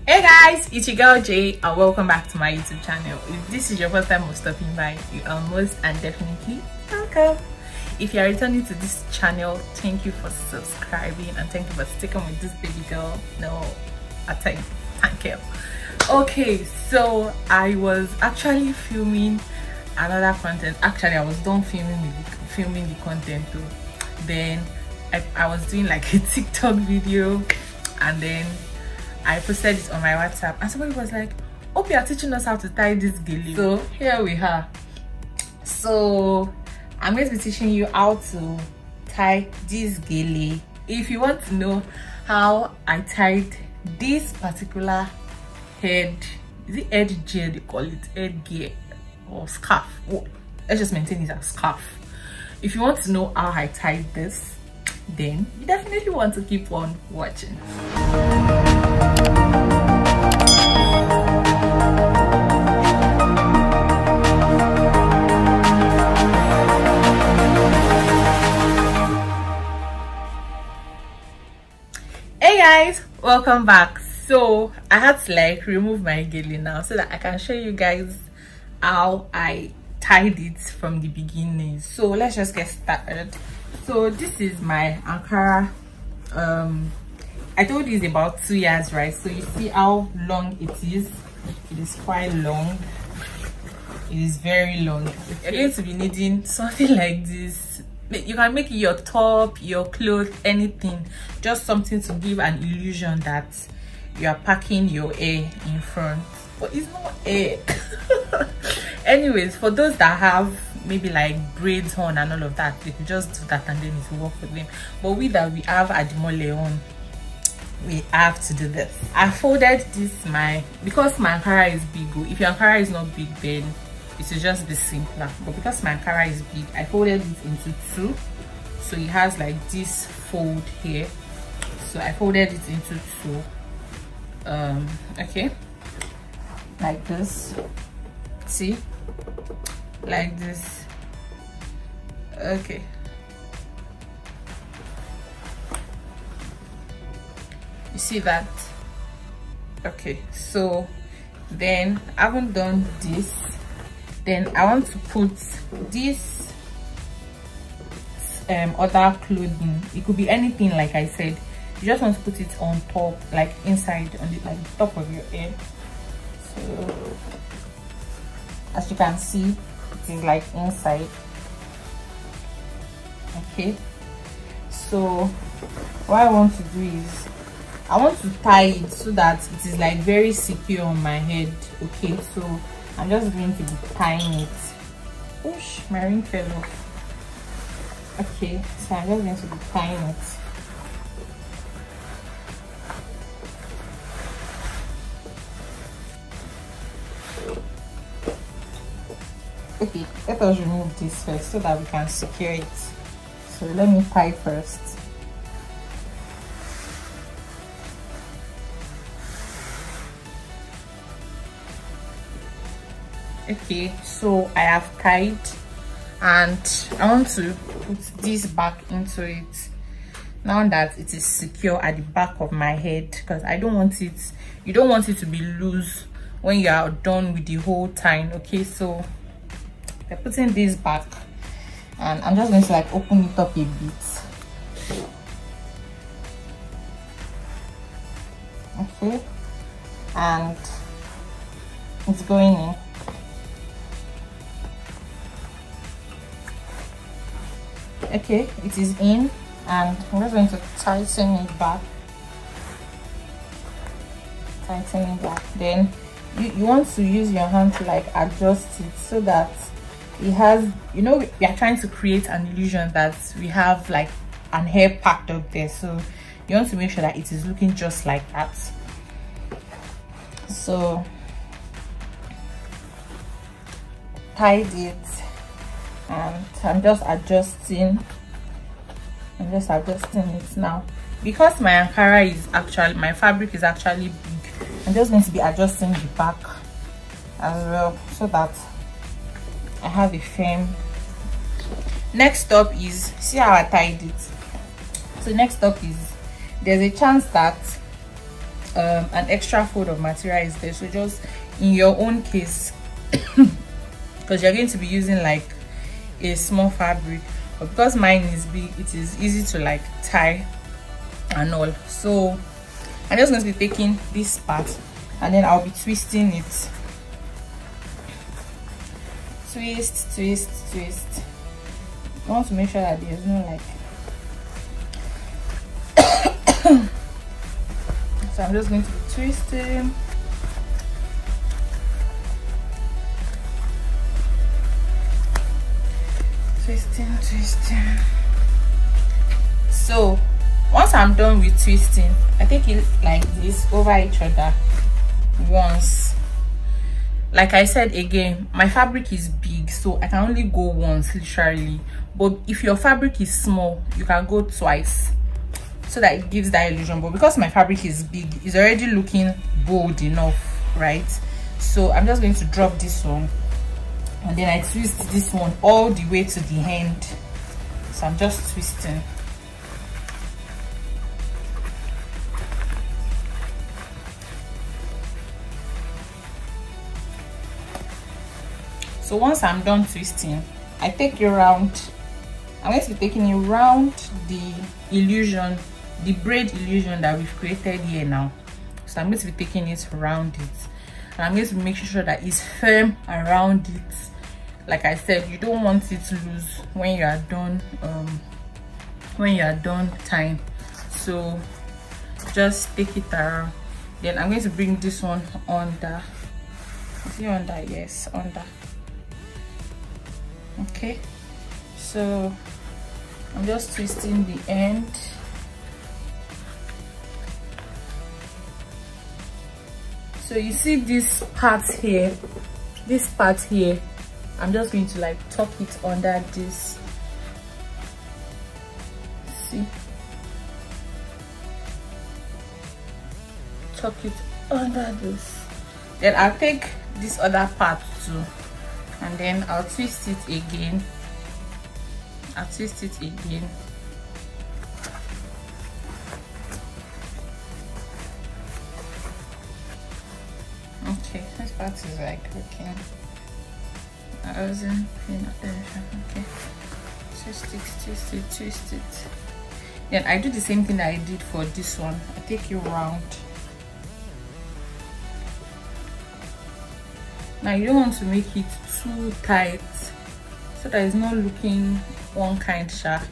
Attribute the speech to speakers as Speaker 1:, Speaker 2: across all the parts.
Speaker 1: Hey guys, it's your girl Jay and welcome back to my YouTube channel. If this is your first time of stopping by, you are most and definitely welcome. If you are returning to this channel, thank you for subscribing and thank you for sticking with this baby girl. No, I thank you. Okay, so I was actually filming another content. Actually, I was done filming the content too. Then I was doing like a TikTok video and then I posted it on my WhatsApp and somebody was like, hope you are teaching us how to tie this gele. So here we are. So I'm going to be teaching you how to tie this gele. If you want to know how I tied this particular head, is it head gear they call it, head gear or scarf? Oh, let's just maintain it as scarf. If you want to know how I tied this, then you definitely want to keep on watching. Hey guys, welcome back. So I had to like remove my gele now so that I can show you guys how I tied it from the beginning. So let's just get started. So this is my Ankara. I told you it's about 2 years, right? So you see how long it is. It is quite long. It is very long. You're going to be needing something like this. You can make it your top, your clothes, anything. Just something to give an illusion that you are packing your hair in front. But it's not hair. Anyways, for those that have maybe like braids on and all of that, they could just do that and then it will work for them. But we have adimole on, we have to do this. I folded this because my Ankara is big. If your Ankara is not big, then it will just be simpler. But because my Ankara is big, I folded it into two, so it has like this fold here. So I folded it into two. Okay, like this. See, like this. Okay. You see that? Okay, so then I haven't done this. Then I want to put this other clothing. It could be anything, like I said. You just want to put it on top, like inside on the like top of your head. So as you can see, it is like inside. Okay, so what I want to do is I want to tie it so that it is like very secure on my head. Okay, so I'm just going to be tying it. Oosh, my ring fell off. Okay, so I'm just going to be tying it. Okay, let us remove this first so that we can secure it. So let me tie first. Okay, so I have tied and I want to put this back into it now that it is secure at the back of my head, because I don't want it, you don't want it to be loose when you are done with the whole tying. Okay, so I'm putting this back and I'm just going to like open it up a bit. Okay, and it's going in. Okay, it is in and I'm just going to tighten it back. Tighten it back. Then you want to use your hand to like adjust it so that it has, you know, we are trying to create an illusion that we have like an hair packed up there. So you want to make sure that it is looking just like that. So tied it and I'm just adjusting it now. Because my Ankara is actually, my fabric is actually big, I'm just going to be adjusting the back as well so that I have a firm. Next up is, see how I tied it. So next up is, there's a chance that an extra fold of material is there. So just in your own case, because you're going to be using like a small fabric, but because mine is big, it is easy to like tie and all. So I'm just going to be taking this part and then I'll be twisting it. Twist, twist, twist. I want to make sure that there's no like so I'm just going to be twisting. Twisting. So once I'm done with twisting, I take it like this over each other once. Like I said again, my fabric is big, so I can only go once literally, but if your fabric is small, you can go twice so that it gives that illusion. But because my fabric is big, it's already looking bold enough, right? So I'm just going to drop this one and then I twist this one all the way to the end. So I'm just twisting. So once I'm done twisting, I take it around. I'm going to be taking it around the illusion, the braid illusion that we've created here now. So I'm going to be taking it around it, and I'm going to make sure that it's firm around it. Like I said, you don't want it loose when you are done tying. So just take it around. Then I'm going to bring this one under. Is it under? Yes, under. Okay, so I'm just twisting the end. So you see this part here, I'm just going to like tuck it under this. See, tuck it under this. Then I'll take this other part too, and then I'll twist it again. Okay, this part is like looking, I wasn't paying attention. Okay, twist it. Then I do the same thing that I did for this one. I take you round. Now you don't want to make it too tight so that it's not looking one kind sharp.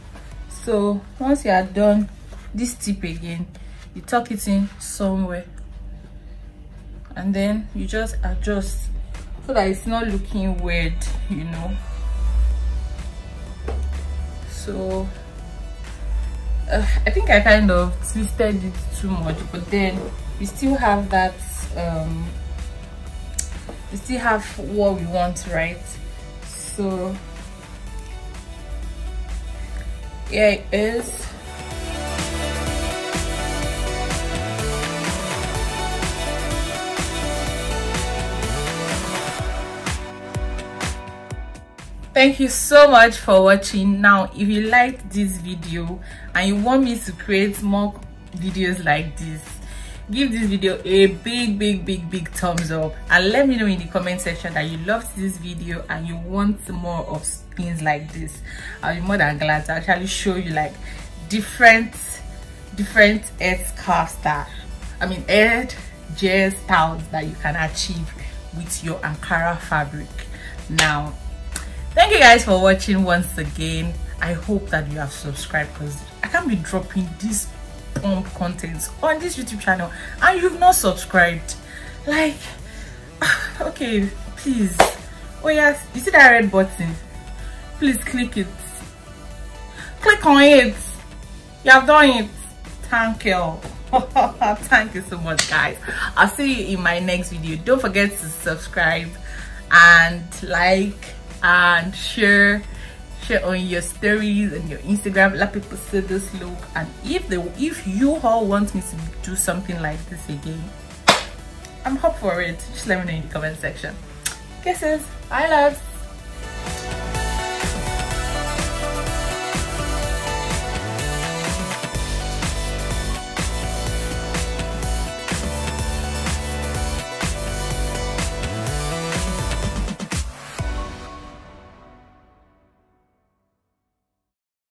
Speaker 1: So once you are done this tip again, you tuck it in somewhere and then you just adjust so that it's not looking weird, you know. So I think I kind of twisted it too much, but then we still have that we still have what we want, right? So yeah, it is. Thank you so much for watching. Now if you liked this video and you want me to create more videos like this, give this video a big thumbs up and let me know in the comment section that you loved this video and you want more of things like this. I'll be more than glad to actually show you like different edge gel styles that you can achieve with your Ankara fabric. Now thank you guys for watching once again. I hope that you have subscribed, because I can't be dropping this pump content on this YouTube channel and you've not subscribed. Like, okay, please. Oh yes, you see that red button? Please click it. Click on it. You have done it. Thank you. Thank you so much, guys. I'll see you in my next video. Don't forget to subscribe and like and share on your stories and your Instagram. Let people see this look, and if you all want me to do something like this again, I'm up for it. Just let me know in the comment section. Kisses. Bye, loves.